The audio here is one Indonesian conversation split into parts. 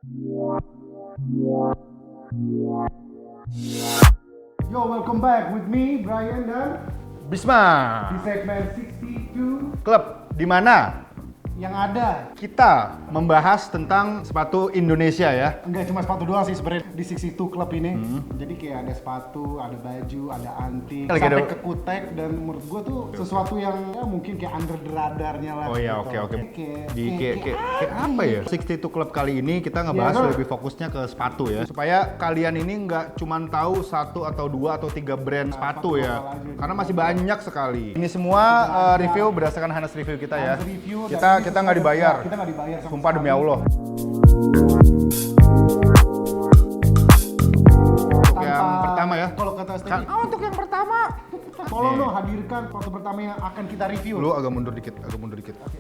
Yo, welcome back with me, Brian dan Bisma, di segmen 62 klub di mana yang ada. kita membahas tentang sepatu Indonesia ya. Enggak cuma sepatu doang sih sebenarnya di 62 Club ini. Jadi kayak ada sepatu, ada baju, ada antik, Lagi sampai ada- ke kutek, dan menurut gua tuh sesuatu yang ya mungkin kayak under the radarnya lah. Oh iya, gitu. oke. Kayak Kayak apa ya? 62 Club kali ini kita ngebahas Iya, lebih fokusnya ke sepatu ya. Supaya kalian ini nggak cuman tahu satu atau dua atau tiga brand sepatu ya. lokal aja. Karena masih banyak sekali. Ini semua review berdasarkan Hanes review kita ya. Hanes review, dan Kita nggak dibayar. Kita nggak dibayar sama Sumpah demi sekali. Allah. Yang pertama ya. Kalau kata Stevie, Untuk yang pertama. tolong dong hadirkan sepatu pertama yang akan kita review. Lu agak mundur dikit.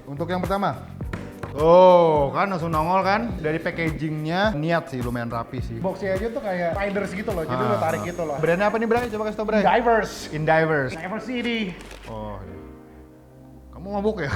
Untuk yang pertama. Oh, kan langsung nongol kan? Dari packagingnya niat sih, lumayan rapi sih. Boxnya aja tuh kayak riders gitu loh, jadi lo tarik gitu loh. Brandnya apa nih, Bray? Coba kasih tau, Bray. Divers. Indivers. Diver City. Oh, iya. Kamu mabuk ya?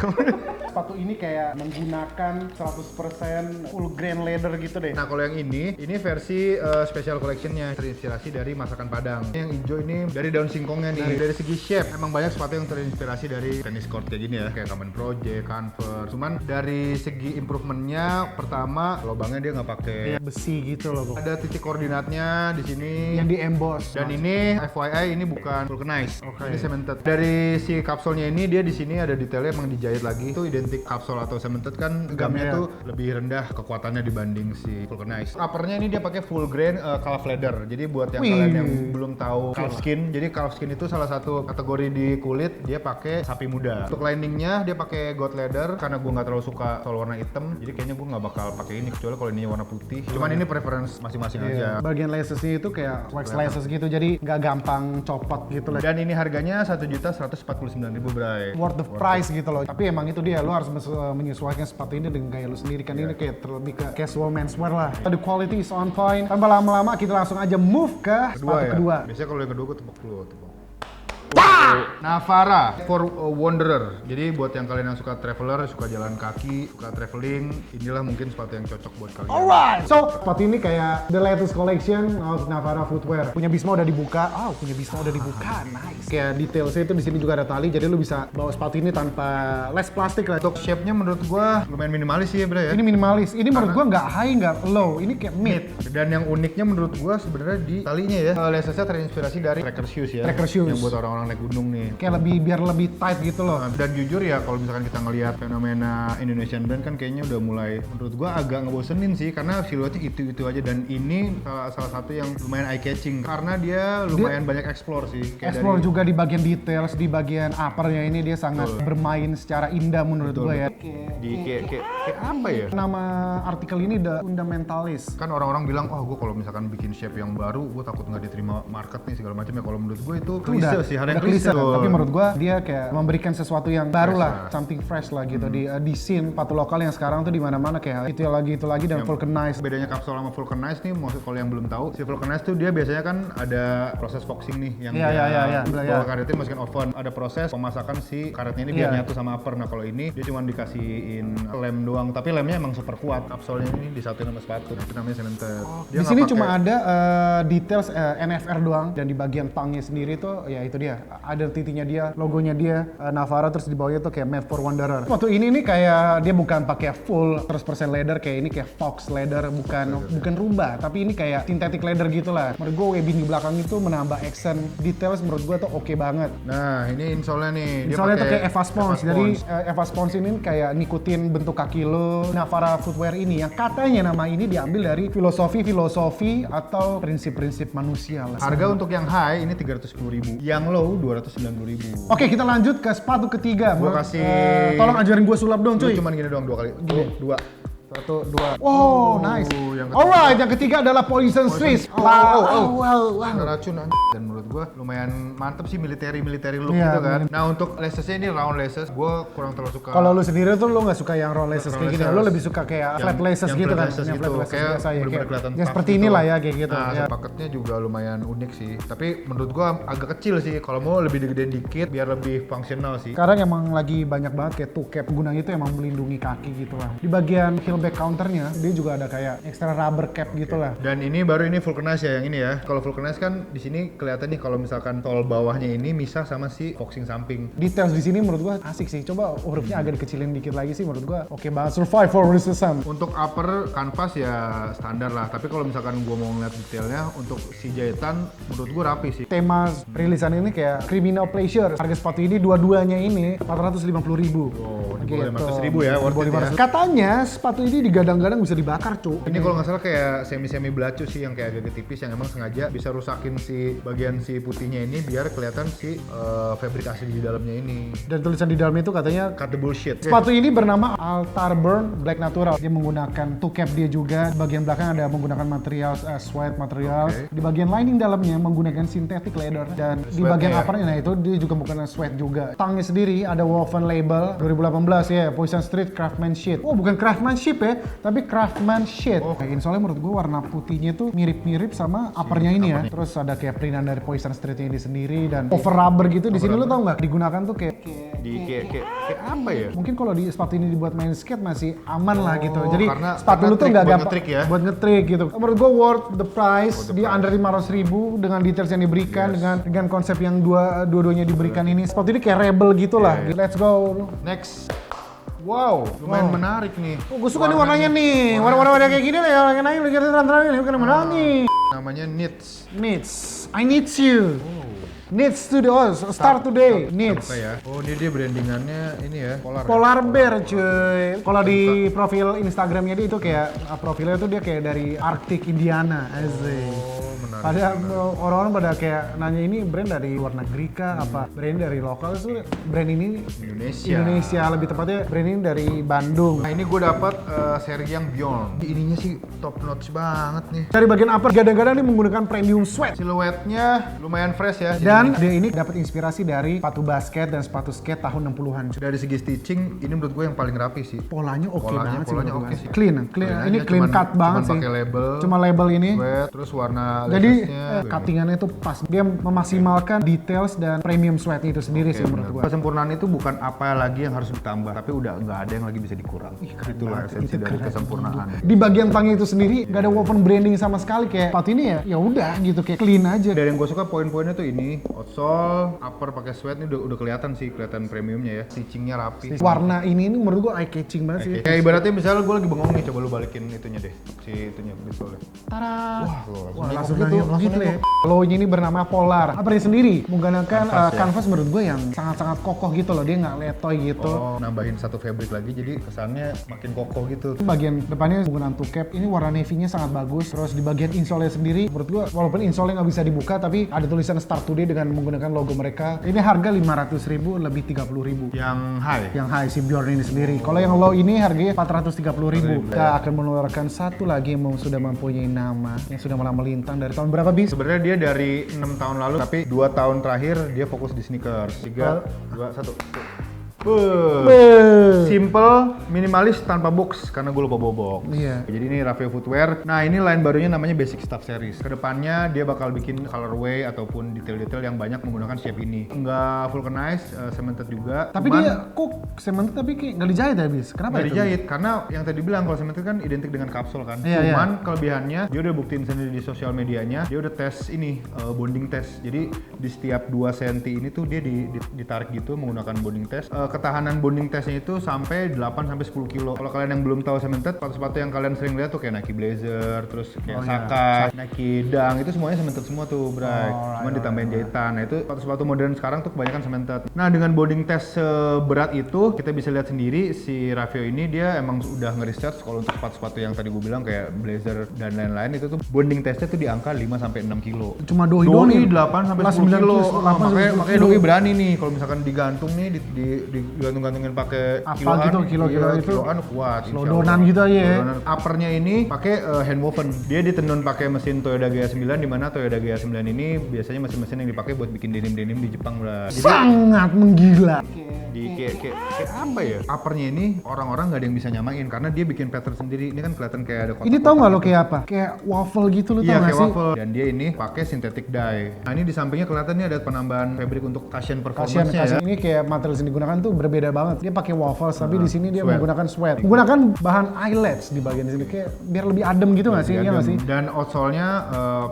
Sepatu ini kayak menggunakan 100% full grain leather gitu deh. Nah, kalau yang ini versi special collectionnya, terinspirasi dari masakan Padang. Yang hijau ini dari daun singkongnya nih. Dari segi shape, emang banyak sepatu yang terinspirasi dari tennis court kayak gini ya, kayak Common Project, Converse. Cuman dari segi improvementnya, pertama lubangnya dia nggak pakai. Besi gitu loh. Ada titik koordinatnya di sini. Yang di emboss. Dan ini FYI ini bukan vulcanized, Oke. ini cemented. Dari si kapsulnya ini dia di sini ada detailnya emang dijahit lagi. Itu identik kapsul atau cemented kan gamnya Gamnya. tuh lebih rendah kekuatannya dibanding si vulcanized. Uppernya ini dia pakai full grain calf leather. Jadi buat yang Wih. kalian yang belum tahu calf skin, jadi calf skin itu salah satu kategori di kulit dia pakai sapi muda. Untuk liningnya dia pakai goat leather karena gue nggak terlalu suka soal warna hitam. Jadi kayaknya gue nggak bakal pakai ini kecuali kalau ini warna putih. Cuman ini preference masing-masing aja. Iya. Bagian lacesnya itu kayak wax laces gitu, jadi nggak gampang copot gitu lah. Dan ini harganya 1.149.000, Bray. Worth the price gitu loh. Tapi emang itu dia, lo harus menyesuaikan sepatu ini dengan gaya lo sendiri kan. Ini kayak terlebih ke casual menswear lah. The quality is on point. Tanpa lama-lama kita langsung aja move ke sepatu kedua. Biasanya kalau yang kedua gue tepuk dulu, Navara for Wanderer. Jadi buat yang kalian yang suka traveler, suka jalan kaki, suka traveling, inilah mungkin sepatu yang cocok buat kalian. Alright, so sepatu ini kayak the latest collection of Navara Footwear. Punya Bisma udah dibuka. Nice. Kayak detailsnya itu di sini juga ada tali, jadi lu bisa bawa sepatu ini tanpa less plastik lah. Untuk shape-nya menurut gua lumayan minimalis sih ya, Bro ya. Ini minimalis. Ini menurut gua nggak high, nggak low. Ini kayak mid. Dan yang uniknya menurut gua sebenarnya di talinya ya. Lacesnya terinspirasi dari tracker shoes ya. Tracker shoes. Yang buat orang-orang naik gunung nih. Kayak biar lebih tight gitu loh. Dan jujur ya kalau misalkan kita ngelihat fenomena Indonesian brand kan kayaknya udah mulai menurut gua agak ngebosenin sih karena siluetnya itu aja, dan ini salah satu yang lumayan eye catching karena dia lumayan banyak explore sih. Kayak Explore dari- juga di bagian details, di bagian uppernya ini dia sangat bermain secara indah menurut gua ya. kayak apa ya? Nama artikel ini The Fundamentalist. Kan orang-orang bilang, oh gue kalau misalkan bikin shape yang baru, gue takut nggak diterima market nih segala macam ya. Kalau menurut gue itu klise sih, hal yang klise. Tapi menurut gua dia kayak memberikan sesuatu yang baru lah, something fresh lah gitu di scene sepatu lokal yang sekarang tuh di mana-mana kayak itu lagi dan vulcanized. Bedanya kapsul sama vulcanized nih, maksud kalau yang belum tahu, si vulcanized tuh dia biasanya kan ada proses foxing nih yang Iya. bawa karetnya masukin oven, ada proses pemasakan si karetnya ini biar Iya. nyatu sama upper. Nah kalau ini dia cuma dikasihin lem doang, tapi lemnya emang super kuat. Kapsulnya ini disatuin sama sepatu, itu namanya cemented. Dia Di nggak sini pakai- cuma ada details NFR doang, dan di bagian tangnya sendiri tuh ya itu dia, ada titiknya dia, logonya dia Navara, terus di bawahnya tuh kayak Made for Wanderer. Waktu ini nih kayak dia bukan pakai full 100% leather, kayak ini kayak fox leather, bukan rubah, tapi ini kayak synthetic leather gitu lah. Menurut gue webbing di belakang itu menambah accent details, menurut gue tuh oke banget. Nah ini insole-nya nih, Misalnya tuh kayak Eva Spons, jadi Eva Spons ini kayak ngikutin bentuk kaki lo. Navara Footwear ini yang katanya nama ini diambil dari filosofi atau prinsip-prinsip manusia lah. harga untuk yang high ini 310.000, yang low 290.000. Oke, kita lanjut ke sepatu ketiga. Gua kasih- tolong ajarin gue sulap dong, cuy. Cuman gini doang, 2 kali. Dua. 1, 2. Wow, nice. yang ketiga. Alright, yang ketiga adalah Poison Swiss. Wow. Ada racun anjing. Dan menurut gua lumayan mantep sih, military look Iya, gitu kan. Nah untuk lacesnya ini round laces, gua kurang terlalu suka. Kalau lu sendiri tuh lu nggak suka yang round laces Round kayak gini, laces. lu lebih suka kayak Yang- flat laces yang gitu flat kan, laces yang gitu. flat laces Kayak biasa ya, bener-bener kayak kelihatan ya tough seperti gitu. inilah ya kayak gitu. Nah, Ya. paketnya juga lumayan unik sih. Tapi menurut gua agak kecil sih. Kalau mau lebih digedein dikit biar lebih fungsional sih. Sekarang emang lagi banyak banget kayak toe cap, gunanya itu emang melindungi kaki gitu lah. Di bagian heel back counternya dia juga ada kayak extra rubber cap gitu lah. Dan ini baru ini vulcanize ya yang ini ya. Kalau vulcanize kan di sini kelihatan nih kalau misalkan tol bawahnya ini misah sama si foxing samping. Details di sini menurut gua asik sih. Coba hurufnya agak dikecilin dikit lagi sih menurut gua oke banget. Survive for Resistance. Untuk upper canvas ya standar lah. Tapi kalau misalkan gua mau ngeliat detailnya untuk si jahitan menurut gua rapi sih. Tema rilisan ini kayak criminal pleasure. Harga sepatu ini dua-duanya ini 450.000. Oh, di bawah 500.000 ya, worth it ya. Katanya sepatu ini digadang-gadang bisa dibakar, cu. Ini kalau nggak salah kayak semi-semi belacu sih yang kayak agak tipis yang emang sengaja bisa rusakin si bagian si putihnya ini biar kelihatan si fabric asli di dalamnya ini. Dan tulisan di dalamnya itu katanya Cut the bullshit. sepatu ini bernama Altar Burn Black Natural. Dia menggunakan two cap dia juga. Di bagian belakang ada menggunakan material suede material. Okay. Di bagian lining dalamnya menggunakan synthetic leather. Dan di Suede bagian ya? uppernya, nah itu dia juga menggunakan suede juga. Tangnya sendiri ada woven label 2018 ya, Poison Street Craftsmanship. Oh, bukan craftsmanship ya, tapi craftsmanship. Oh. Kayak insolnya menurut gue warna putihnya tuh mirip-mirip sama uppernya ini ya. Terus ada kayak printan dari Poison Streetnya ini sendiri dan over rubber gitu. Di sini lo tau nggak digunakan tuh kayak Kayak apa ya? mungkin kalau di sepatu ini dibuat main skate masih aman lah gitu. Oh, Jadi karena sepatu lu tuh trik nggak buat gampang ngetrik ya? buat ngetrik gitu. Menurut gua worth the price. Worth the Dia price. under 500.000 dengan details yang diberikan Yes. dengan konsep yang dua-duanya diberikan ini. Sepatu ini kayak rebel gitu lah. Yeah. Let's go. Next. Wow, lumayan menarik nih. Oh, gue suka nih warnanya nih. Warna-warna kayak gini lah ya. Yang lain lagi terang-terang ini bukan mana nih. Namanya knits. Needs. I need you. Needs to the start today. Needs. Apa ya? Oh, dia brandingannya ini ya, Polar. Polar Bear cuy. Kalau di profil Instagramnya dia itu kayak profilnya tuh dia kayak dari Arctic Indiana. Asik. Oh, menarik. Pada orang-orang pada kayak nanya ini brand dari luar negeri kah? Apa brand dari lokal? Itu brand ini Indonesia. Lebih tepatnya brand ini dari Bandung. Nah, ini gue dapat seri yang Beyond. Ininya sih top notch banget nih. Dari bagian upper gadang-gadang ini menggunakan premium sweat. Siluetnya lumayan fresh ya. Dan dia ini dapat inspirasi dari sepatu basket dan sepatu skate tahun 60-an. Dari segi stitching, ini menurut gue yang paling rapi sih. Polanya oke banget sih. polanya menurut oke gue. sih. Clean. Ini clean cut banget sih. Cuman pakai label. Cuma label ini. Sweat, terus warna Jadi lasesnya. cuttingannya itu pas. Dia memaksimalkan details dan premium sweatnya itu sendiri sih menurut gua. Kesempurnaan itu bukan apa lagi yang harus ditambah, tapi udah nggak ada yang lagi bisa dikurang. Itulah esensi dari kesempurnaan. Di bagian tangnya itu sendiri nggak ada woven branding sama sekali kayak sepatu ini ya udah gitu kayak clean aja. Dari yang gue suka poin-poinnya tuh ini outsole, upper pakai sweat ini udah kelihatan sih, kelihatan premiumnya ya. Stitchingnya rapi. Warna ini menurut gua eye catching banget sih. Kayak ibaratnya misalnya gue lagi bengong nih, coba lu balikin itunya deh, si itunya midsole. Tara. Wah, Langsung gitu ya. Logo-nya ini bernama Polar. Uppernya sendiri menggunakan canvas menurut gue yang sangat-sangat kokoh gitu loh. Dia nggak letoy gitu. Oh, nambahin satu fabric lagi jadi kesannya makin kokoh gitu. Bagian depannya menggunakan two cap. Ini warna navy-nya sangat bagus. Terus di bagian insole sendiri menurut gua walaupun insole nggak bisa dibuka tapi ada tulisan Start Today dengan menggunakan logo mereka. Ini harga 500.000 lebih 30.000. Yang high. Yang high si Bjorn ini sendiri. Kalau yang low ini harganya 430.000. Kita akan mengeluarkan satu lagi yang sudah mempunyai nama yang sudah malah melintang dari tahun berapa bis? Sebenarnya dia dari 6 tahun lalu, tapi 2 tahun terakhir dia fokus di sneakers. 3, 2, 1. Simple, minimalis tanpa box karena gue lupa bawa box. Iya. Jadi ini Raffio Footwear. Nah ini line barunya namanya Basic Stuff Series. Kedepannya dia bakal bikin colorway ataupun detail-detail yang banyak menggunakan shape ini. Enggak vulcanized, cemented juga. Tapi dia kok cemented tapi kayak nggak dijahit ya bis? Kenapa Nggak itu? dijahit karena yang tadi bilang kalau cemented kan identik dengan kapsul kan. Iya, Cuman kelebihannya dia udah buktiin sendiri di sosial medianya, dia udah tes ini bonding test. Jadi di setiap 2 cm ini tuh dia ditarik gitu menggunakan bonding test. Ketahanan bonding testnya itu sampai 8 sampai 10 kilo. Kalau kalian yang belum tahu cemented, sepatu-sepatu yang kalian sering lihat tuh kayak Nike Blazer, terus kayak Saka, Nike Dunk itu semuanya cemented semua tuh, Bray. Cuman ditambahin jahitan. Nah, itu sepatu-sepatu modern sekarang tuh kebanyakan cemented. Nah, dengan bonding test seberat itu, kita bisa lihat sendiri si Raffio ini dia emang udah nge-research kalau untuk sepatu-sepatu yang tadi gue bilang kayak Blazer dan lain-lain itu tuh bonding testnya tuh di angka 5 sampai 6 kilo. Cuma doi Doi 8 sampai 10 kilo. Makanya Doi kilo. berani nih kalau misalkan digantung nih digantung-gantungin pakai Apa kiloan. gitu, kilo-kilo itu kiloan kuat. slow insya Allah. downan gitu aja ya. Slow downan. Uppernya ini pakai hand woven. Dia ditenun pakai mesin Toyota GA9 di mana Toyota GA9 ini biasanya mesin-mesin yang dipakai buat bikin denim-denim di Jepang lah. Jadi Sangat menggila. kayak apa ya? Uppernya ini orang-orang nggak ada yang bisa nyamain karena dia bikin pattern sendiri. Ini kan kelihatan kayak ada kotak. Ini tau nggak lo kayak apa? Kayak waffle gitu lo tau Iya nggak kayak sih? waffle. Dan dia ini pakai synthetic dye. Nah ini di sampingnya kelihatan nih ada penambahan fabric untuk cushion performance-nya ya. Kasian ini kayak material yang digunakan tuh berbeda banget. Dia pakai waffles tapi di sini dia sweat. menggunakan sweat. Menggunakan bahan eyelets di bagian sini kayak biar lebih adem gitu nggak sih? Iya nggak sih? Dan outsole-nya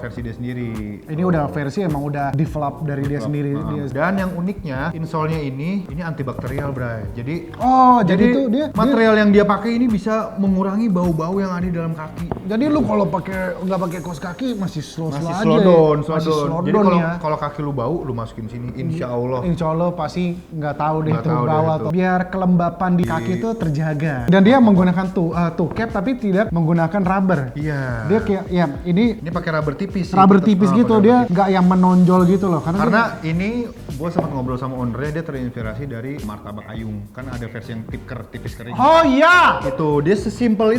versi dia sendiri. Ini udah versi emang udah develop dari dia sendiri. Dan yang uniknya insole-nya ini antibakterial, Bray. Jadi Jadi tuh dia material yang dia pakai ini bisa mengurangi bau-bau yang ada di dalam kaki. jadi lu kalau nggak pakai kaos kaki masih slow Masih aja. slow down. Slow Jadi down ya. kalau kaki lu bau, lu masukin sini, insya Allah. Insya Allah pasti nggak tahu deh Nggak itu tahu deh bau itu. atau biar kelembapan di kaki itu terjaga. Dan dia menggunakan toe cap tapi tidak menggunakan rubber. Iya. Dia kayak ya ini Ini pakai rubber tipis sih. rubber Tetep, tipis pakai gitu, rubber dia tipis. nggak yang menonjol gitu loh. Karena ini gue sempat ngobrol sama ownernya, dia terinspirasi dari martabak ayung. Kan ada versi yang tipis kering. Oh iya, Itu dia sesimpel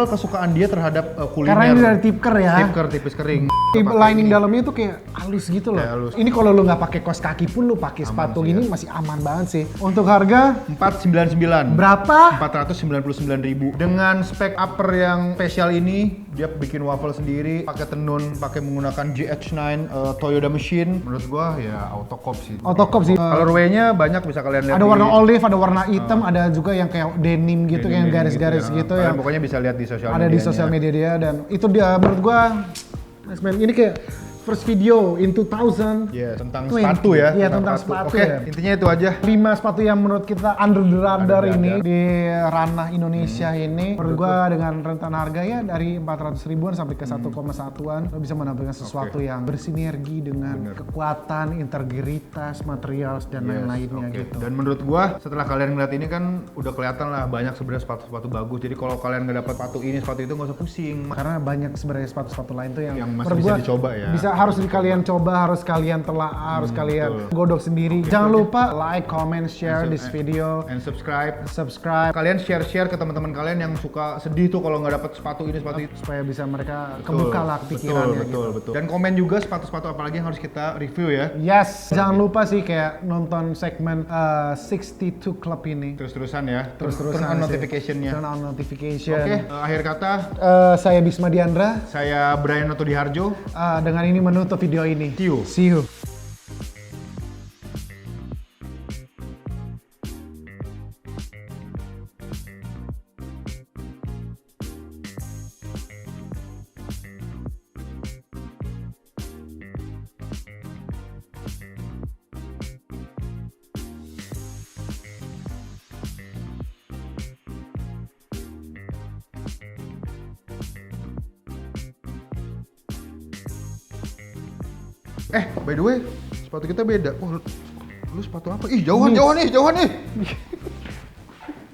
kesukaan dia terhadap kuliner. karena ini dari tipker ya. Tipker tipis kering. Lining dalamnya itu kayak halus gitu loh. Kayak halus. Ini kalau lu nggak pakai kaos kaki pun lu pakai sepatu ini masih aman banget sih. Untuk harga 499. berapa? 499.000 dengan spek upper yang spesial ini. Dia bikin waffle sendiri, pakai tenun, pakai menggunakan GH9 Toyota machine. Menurut gua ya autocop sih. Autocop sih. Colorway-nya banyak, bisa kalian lihat. Ada warna olive, ada warna hitam, ada juga yang kayak denim gitu, kayak garis-garis gitu ya. yang Pokoknya bisa lihat di sosial ada di sosial media dia, dan itu dia menurut gua ini kayak first video in 2000. Iya, tentang 20. sepatu ya. Iya, tentang sepatu Oke, ya. intinya itu aja. 5 sepatu yang menurut kita under the radar Under the ini radar. di ranah Indonesia ini. Menurut gua dengan rentan harga ya dari 400 ribuan sampai ke 1,1-an lo bisa menampilkan sesuatu yang bersinergi dengan kekuatan, integritas, material dan lain-lainnya Oke. gitu. Dan menurut gua setelah kalian ngeliat ini kan udah kelihatan lah banyak sebenarnya sepatu-sepatu bagus. Jadi kalau kalian nggak dapat sepatu ini, sepatu itu nggak usah pusing. Karena banyak sebenarnya sepatu-sepatu lain tuh yang Yang masih menurut bisa gua dicoba ya. Bisa harus kalian coba, harus kalian telah, harus kalian godok sendiri. Jangan lupa like, comment, share this video, And subscribe. subscribe Kalian share ke teman-teman kalian yang suka sedih tuh kalau nggak dapat sepatu ini, sepatu itu. supaya bisa mereka kebuka lah pikirannya gitu. Betul. Dan komen juga sepatu-sepatu apa lagi yang harus kita review ya. Yes, jangan lupa sih kayak nonton segmen 62 Club ini. Terus-terusan ya. Terus-terusan Turn on sih. notification-nya. Turn on notification. Oke, akhir kata Saya Bisma Diandra. saya Brian Otodiharjo. Dengan ini menutup video ini. See you. See you. By the way, sepatu kita beda. Oh, lu sepatu apa? Ih, jauhan nih.